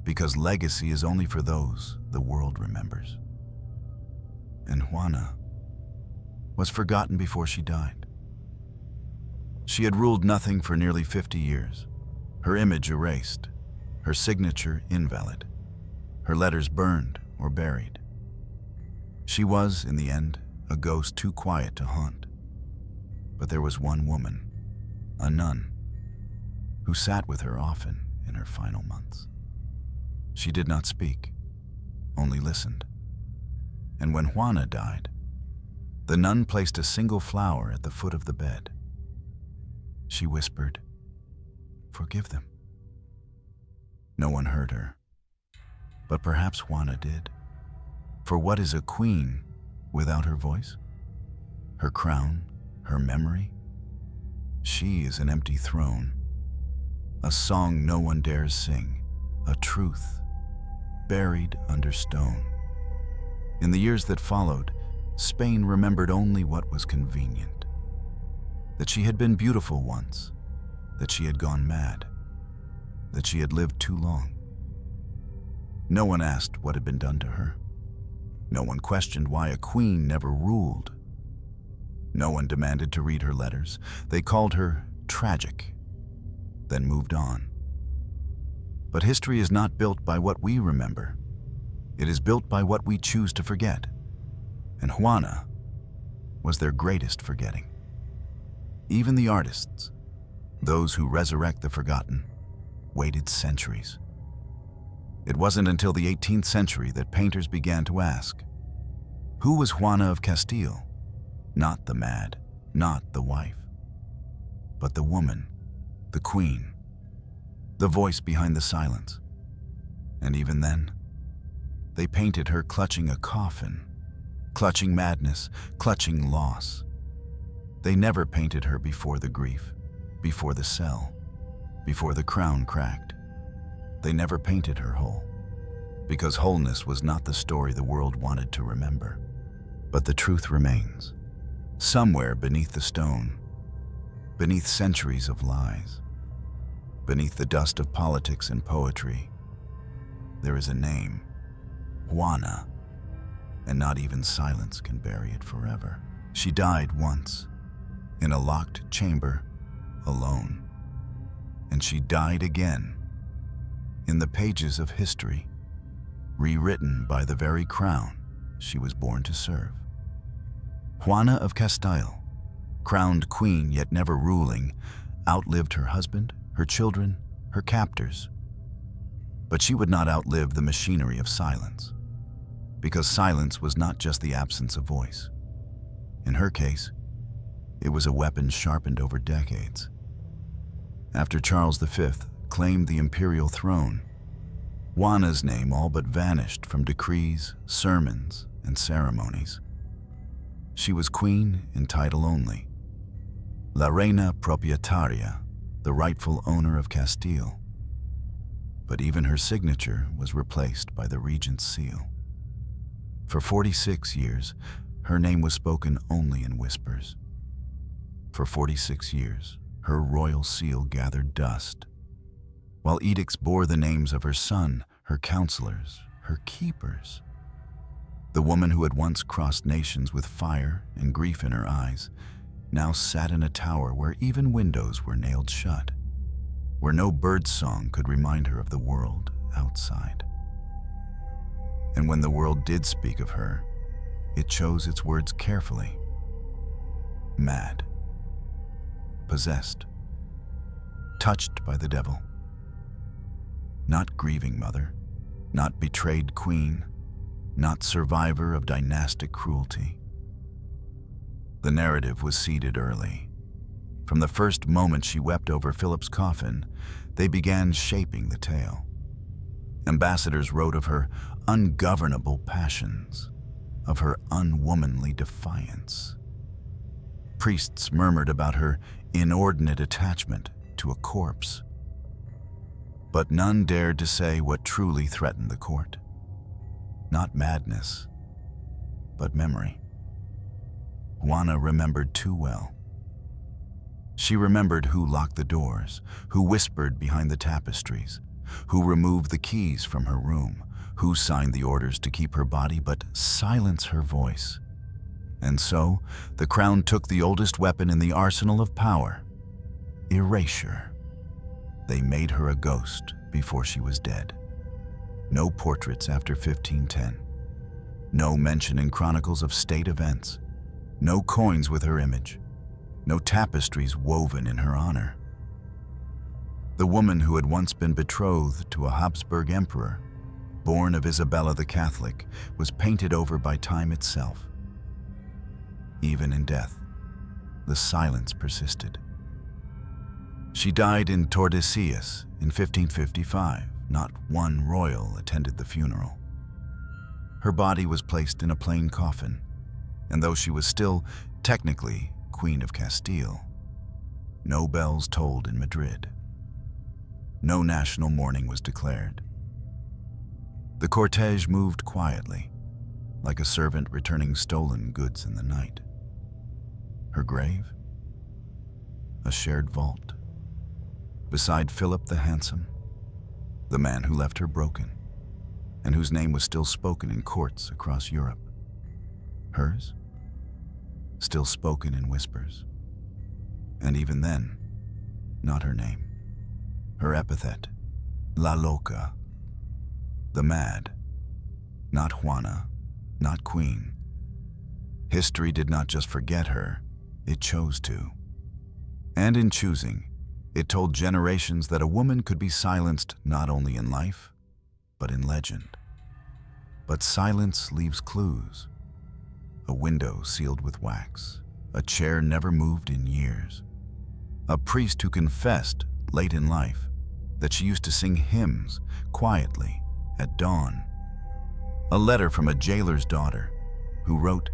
A: because legacy is only for those the world remembers. And Juana was forgotten before she died. She had ruled nothing for nearly 50 years. Her image erased, her signature invalid, her letters burned or buried. She was, in the end, a ghost too quiet to haunt. But there was one woman, a nun, who sat with her often in her final months. She did not speak, only listened. And when Juana died, the nun placed a single flower at the foot of the bed. She whispered, "Forgive them." No one heard her, but perhaps Juana did. For what is a queen without her voice? Her crown, her memory? She is an empty throne, a song no one dares sing, a truth buried under stone. In the years that followed, Spain remembered only what was convenient. That she had been beautiful once, that she had gone mad, that she had lived too long. No one asked what had been done to her. No one questioned why a queen never ruled. No one demanded to read her letters. They called her tragic, then moved on. But history is not built by what we remember. It is built by what we choose to forget. And Juana was their greatest forgetting. Even the artists, those who resurrect the forgotten, waited centuries. It wasn't until the 18th century that painters began to ask, who was Juana of Castile? Not the mad, not the wife, but the woman, the queen, the voice behind the silence. And even then, they painted her clutching a coffin, clutching madness, clutching loss. They never painted her before the grief, before the cell, before the crown cracked. They never painted her whole, because wholeness was not the story the world wanted to remember. But the truth remains, somewhere beneath the stone, beneath centuries of lies, beneath the dust of politics and poetry, there is a name, Juana, and not even silence can bury it forever. She died once, in a locked chamber, alone, and she died again in the pages of history, rewritten by the very crown she was born to serve. Juana of Castile, crowned queen yet never ruling, outlived her husband, her children, her captors. But she would not outlive the machinery of silence, because silence was not just the absence of voice. In her case, it was a weapon sharpened over decades. After Charles V claimed the imperial throne, Juana's name all but vanished from decrees, sermons, and ceremonies. She was queen in title only, La Reina Propietaria, the rightful owner of Castile. But even her signature was replaced by the regent's seal. For 46 years, her name was spoken only in whispers. For 46 years, her royal seal gathered dust, while edicts bore the names of her son, her counselors, her keepers. The woman who had once crossed nations with fire and grief in her eyes now sat in a tower where even windows were nailed shut, where no bird song could remind her of the world outside. And when the world did speak of her, it chose its words carefully. Mad, possessed, touched by the devil. Not grieving mother, not betrayed queen, not survivor of dynastic cruelty. The narrative was seeded early. From the first moment she wept over Philip's coffin, they began shaping the tale. Ambassadors wrote of her ungovernable passions, of her unwomanly defiance. Priests murmured about her inordinate attachment to a corpse. But none dared to say what truly threatened the court. Not madness, but memory. Juana remembered too well. She remembered who locked the doors, who whispered behind the tapestries, who removed the keys from her room, who signed the orders to keep her body but silence her voice. And so, the crown took the oldest weapon in the arsenal of power, erasure. They made her a ghost before she was dead. No portraits after 1510. No mention in chronicles of state events. No coins with her image. No tapestries woven in her honor. The woman who had once been betrothed to a Habsburg emperor, born of Isabella the Catholic, was painted over by time itself. Even in death, the silence persisted. She died in Tordesillas in 1555. Not one royal attended the funeral. Her body was placed in a plain coffin, and though she was still technically Queen of Castile, no bells tolled in Madrid. No national mourning was declared. The cortege moved quietly, like a servant returning stolen goods in the night. Her grave? A shared vault, beside Philip the Handsome, the man who left her broken, and whose name was still spoken in courts across Europe. Hers? Still spoken in whispers. And even then, not her name. Her epithet, La Loca, the mad. Not Juana, not queen. History did not just forget her, it chose to. And in choosing, it told generations that a woman could be silenced not only in life, but in legend. But silence leaves clues. A window sealed with wax, a chair never moved in years, a priest who confessed late in life that she used to sing hymns quietly at dawn, a letter from a jailer's daughter who wrote,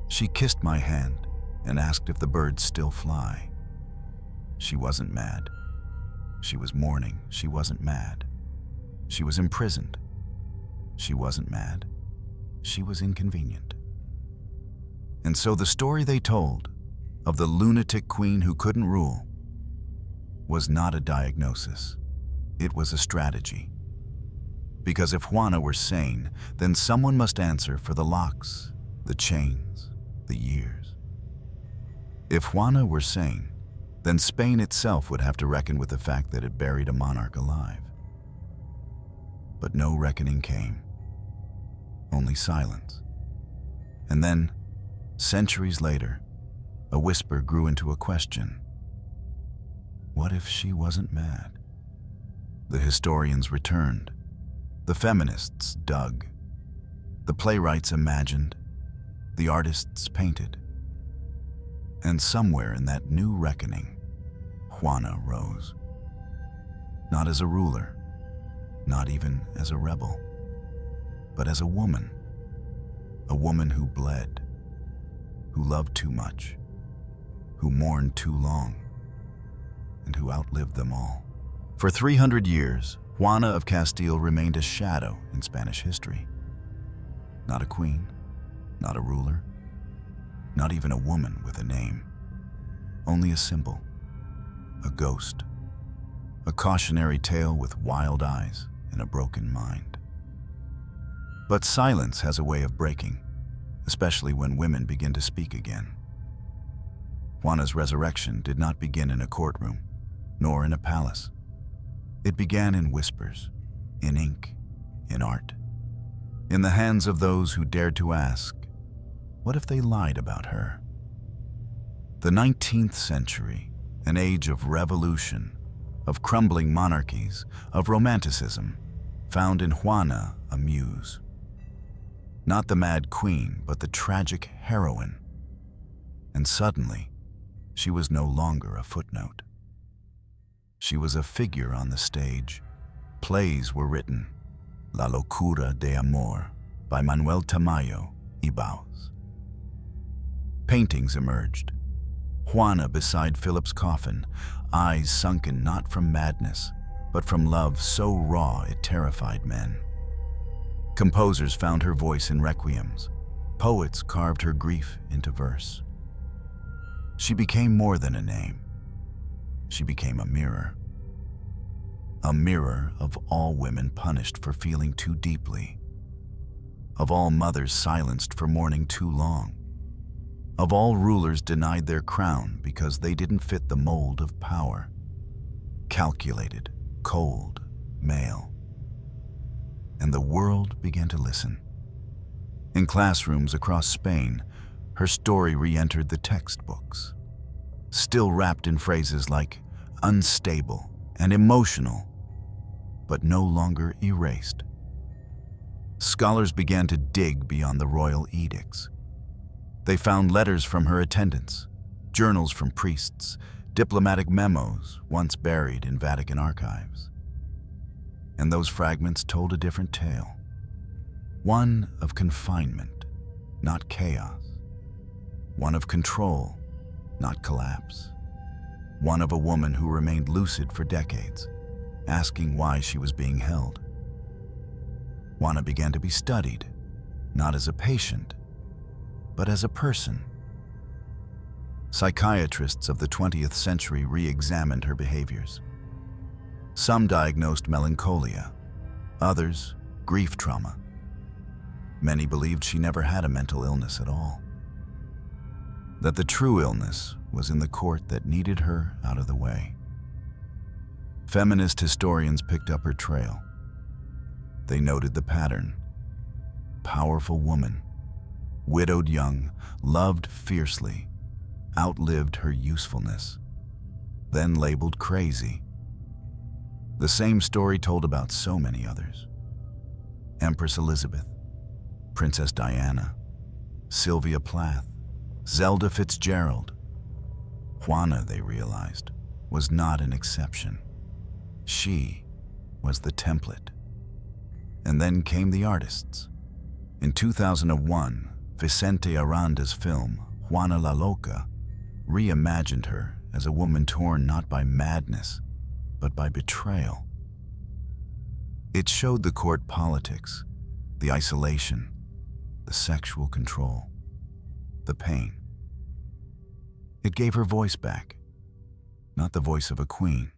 A: "She kissed my hand and asked if the birds still fly." She wasn't mad. She was mourning. She wasn't mad. She was imprisoned. She wasn't mad. She was inconvenient. And so the story they told of the lunatic queen who couldn't rule was not a diagnosis. It was a strategy. Because if Juana were sane, then someone must answer for the locks, the chains, the years. If Juana were sane, then Spain itself would have to reckon with the fact that it buried a monarch alive. But no reckoning came, only silence. And then, centuries later, a whisper grew into a question. What if she wasn't mad? The historians returned. The feminists dug. The playwrights imagined. The artists painted. And somewhere in that new reckoning, Juana rose. Not as a ruler, not even as a rebel, but as a woman who bled, who loved too much, who mourned too long, and who outlived them all. For 300 years, Juana of Castile remained a shadow in Spanish history. Not a queen, not a ruler, not even a woman with a name. Only a symbol, a ghost, a cautionary tale with wild eyes and a broken mind. But silence has a way of breaking, especially when women begin to speak again. Juana's resurrection did not begin in a courtroom, nor in a palace. It began in whispers, in ink, in art, in the hands of those who dared to ask, what if they lied about her? The 19th century, an age of revolution, of crumbling monarchies, of romanticism, found in Juana a muse. Not the mad queen, but the tragic heroine. And suddenly, she was no longer a footnote. She was a figure on the stage. Plays were written. La Locura de Amor by Manuel Tamayo y Bauz. Paintings emerged. Juana beside Philip's coffin, eyes sunken not from madness, but from love so raw it terrified men. Composers found her voice in requiems. Poets carved her grief into verse. She became more than a name. She became a mirror. A mirror of all women punished for feeling too deeply. Of all mothers silenced for mourning too long. Of all rulers denied their crown because they didn't fit the mold of power. Calculated, cold, male. And the world began to listen. In classrooms across Spain, her story re-entered the textbooks, still wrapped in phrases like unstable and emotional, but no longer erased. Scholars began to dig beyond the royal edicts. They found letters from her attendants, journals from priests, diplomatic memos once buried in Vatican archives. And those fragments told a different tale. One of confinement, not chaos. One of control, not collapse. One of a woman who remained lucid for decades, asking why she was being held. Juana began to be studied, not as a patient, but as a person. Psychiatrists of the 20th century re-examined her behaviors. Some diagnosed melancholia, others grief trauma. Many believed she never had a mental illness at all. That the true illness was in the court that needed her out of the way. Feminist historians picked up her trail. They noted the pattern. Powerful woman, widowed young, loved fiercely, outlived her usefulness, then labeled crazy. The same story told about so many others. Empress Elizabeth, Princess Diana, Sylvia Plath, Zelda Fitzgerald. Juana, they realized, was not an exception. She was the template. And then came the artists. In 2001, Vicente Aranda's film, Juana la Loca, reimagined her as a woman torn not by madness, but by betrayal. It showed the court politics, the isolation, the sexual control, the pain. It gave her voice back, not the voice of a queen,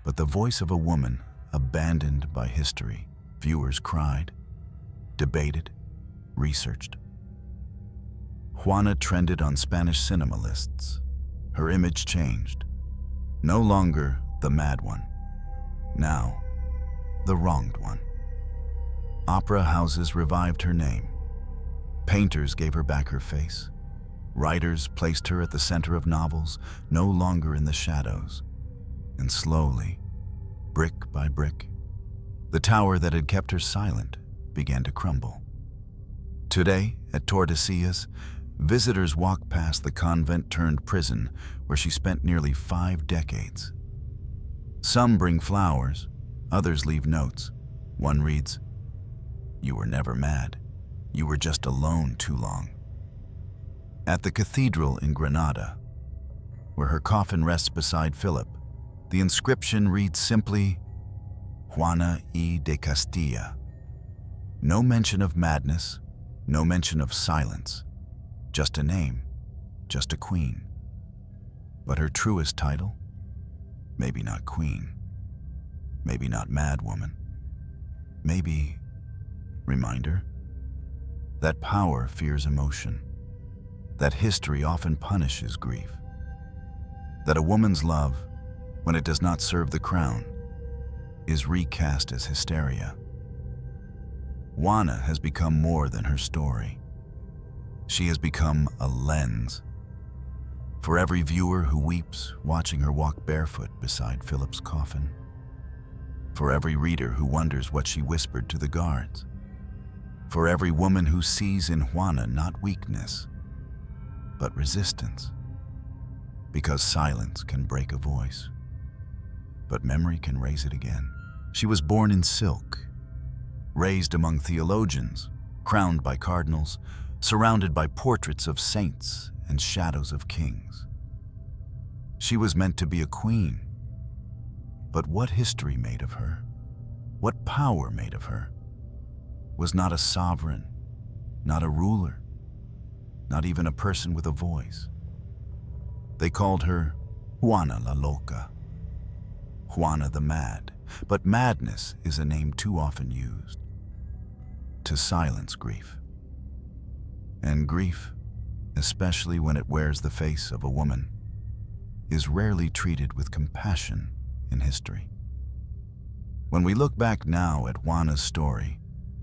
A: but the voice of a woman abandoned by history. Viewers cried, debated, researched. Juana trended on Spanish cinema lists. Her image changed. No longer the mad one. Now, the wronged one. Opera houses revived her name. Painters gave her back her face. Writers placed her at the center of novels, no longer in the shadows. And slowly, brick by brick, the tower that had kept her silent began to crumble. Today, at Tordesillas, visitors walk past the convent-turned-prison where she spent nearly 5 decades. Some bring flowers, others leave notes. One reads, "You were never mad. You were just alone too long." At the cathedral in Granada, where her coffin rests beside Philip, the inscription reads simply, Juana de Castile. No mention of madness, no mention of silence, just a name, just a queen. But her truest title? Maybe not queen, maybe not mad woman, maybe reminder that power fears emotion, that history often punishes grief, that a woman's love, when it does not serve the crown, is recast as hysteria. Juana has become more than her story. She has become a lens. For every viewer who weeps watching her walk barefoot beside Philip's coffin. For every reader who wonders what she whispered to the guards. For every woman who sees in Juana not weakness, but resistance. Because silence can break a voice, but memory can raise it again. She was born in silk, raised among theologians, crowned by cardinals, surrounded by portraits of saints and shadows of kings. She was meant to be a queen. But what history made of her, what power made of her, was not a sovereign, not a ruler, not even a person with a voice. They called her Juana la Loca, Juana the Mad, but madness is a name too often used to silence grief. And grief, especially when it wears the face of a woman, is rarely treated with compassion in history. When we look back now at Juana's story,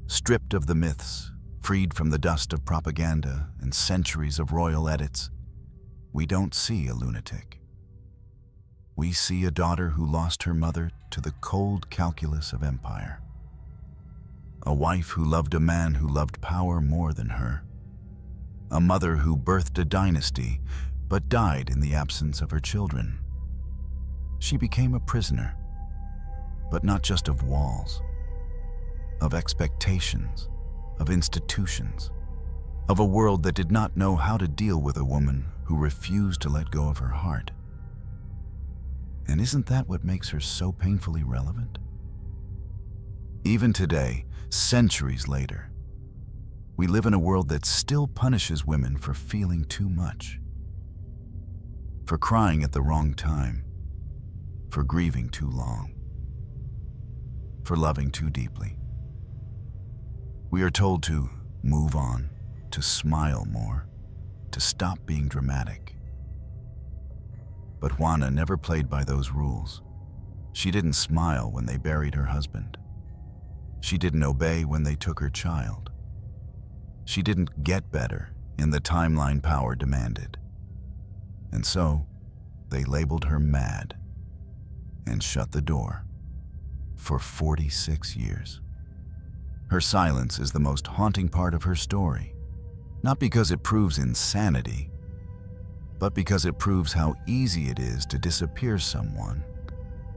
A: stripped of the myths, freed from the dust of propaganda and centuries of royal edits, we don't see a lunatic. We see a daughter who lost her mother to the cold calculus of empire. A wife who loved a man who loved power more than her. A mother who birthed a dynasty but died in the absence of her children. She became a prisoner, but not just of walls, of expectations, of institutions, of a world that did not know how to deal with a woman who refused to let go of her heart. And isn't that what makes her so painfully relevant? Even today, centuries later, we live in a world that still punishes women for feeling too much, for crying at the wrong time, for grieving too long, for loving too deeply. We are told to move on, to smile more, to stop being dramatic. But Juana never played by those rules. She didn't smile when they buried her husband. She didn't obey when they took her child. She didn't get better in the timeline power demanded. And so, they labeled her mad and shut the door for 46 years. Her silence is the most haunting part of her story, not because it proves insanity, but because it proves how easy it is to disappear someone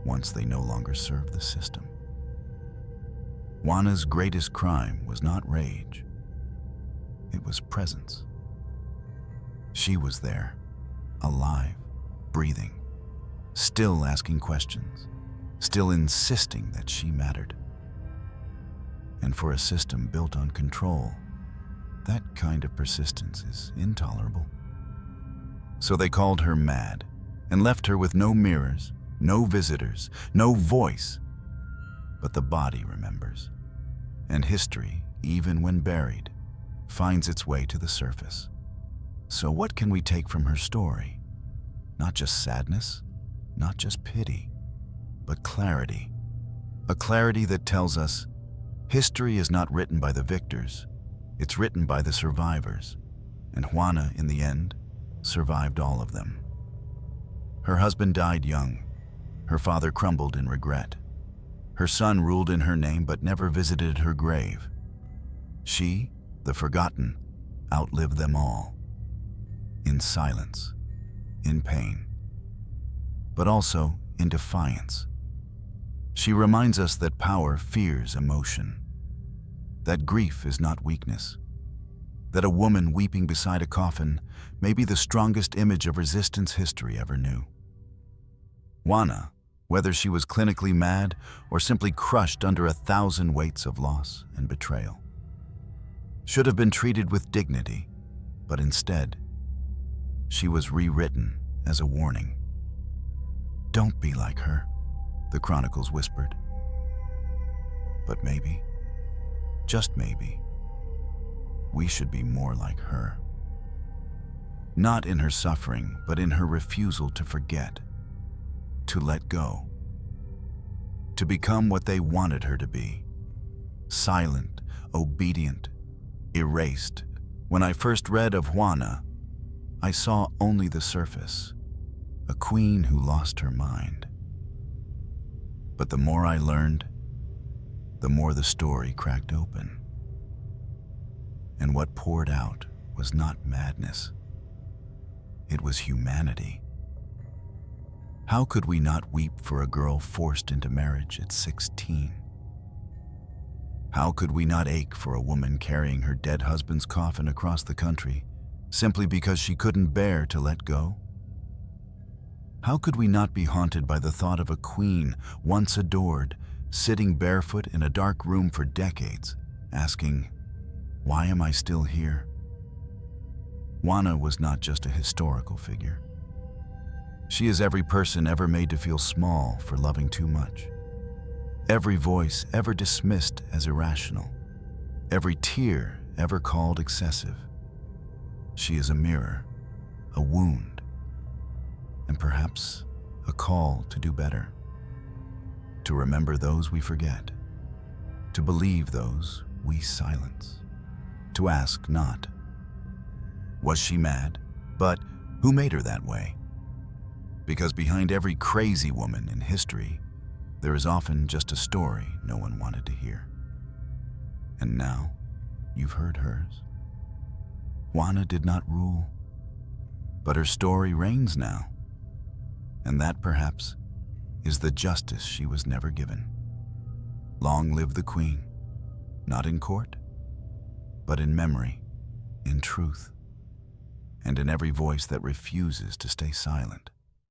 A: once they no longer serve the system. Juana's greatest crime was not rage. It was presence. She was there, alive, breathing, still asking questions, still insisting that she mattered. And for a system built on control, that kind of persistence is intolerable. So they called her mad and left her with no mirrors, no visitors, no voice. But the body remembers, and history, even when buried, finds its way to the surface. So what can we take from her story? Not just sadness, not just pity, but clarity. A clarity that tells us history is not written by the victors, it's written by the survivors. And Juana, in the end, survived all of them. Her husband died young. Her father crumbled in regret. Her son ruled in her name but never visited her grave. She, the forgotten, outlived them all. In silence, in pain, but also in defiance. She reminds us that power fears emotion, that grief is not weakness, that a woman weeping beside a coffin may be the strongest image of resistance history ever knew. Juana, whether she was clinically mad or simply crushed under 1,000 weights of loss and betrayal, should have been treated with dignity, but instead, she was rewritten as a warning. "Don't be like her," the chronicles whispered. But maybe, just maybe, we should be more like her. Not in her suffering, but in her refusal to forget, to let go, to become what they wanted her to be: silent, obedient, erased. When I first read of Juana, I saw only the surface, a queen who lost her mind. But the more I learned, the more the story cracked open. And what poured out was not madness. It was humanity. How could we not weep for a girl forced into marriage at 16? How could we not ache for a woman carrying her dead husband's coffin across the country simply because she couldn't bear to let go? How could we not be haunted by the thought of a queen once adored, sitting barefoot in a dark room for decades, asking, "Why am I still here?" Juana was not just a historical figure. She is every person ever made to feel small for loving too much. Every voice ever dismissed as irrational. Every tear ever called excessive. She is a mirror, a wound, and perhaps a call to do better. To remember those we forget. To believe those we silence. To ask not, was she mad? But who made her that way? Because behind every crazy woman in history, there is often just a story no one wanted to hear. And now, you've heard hers. Juana did not rule, but her story reigns now. And that, perhaps, is the justice she was never given. Long live the Queen, not in court, but in memory, in truth, and in every voice that refuses to stay silent.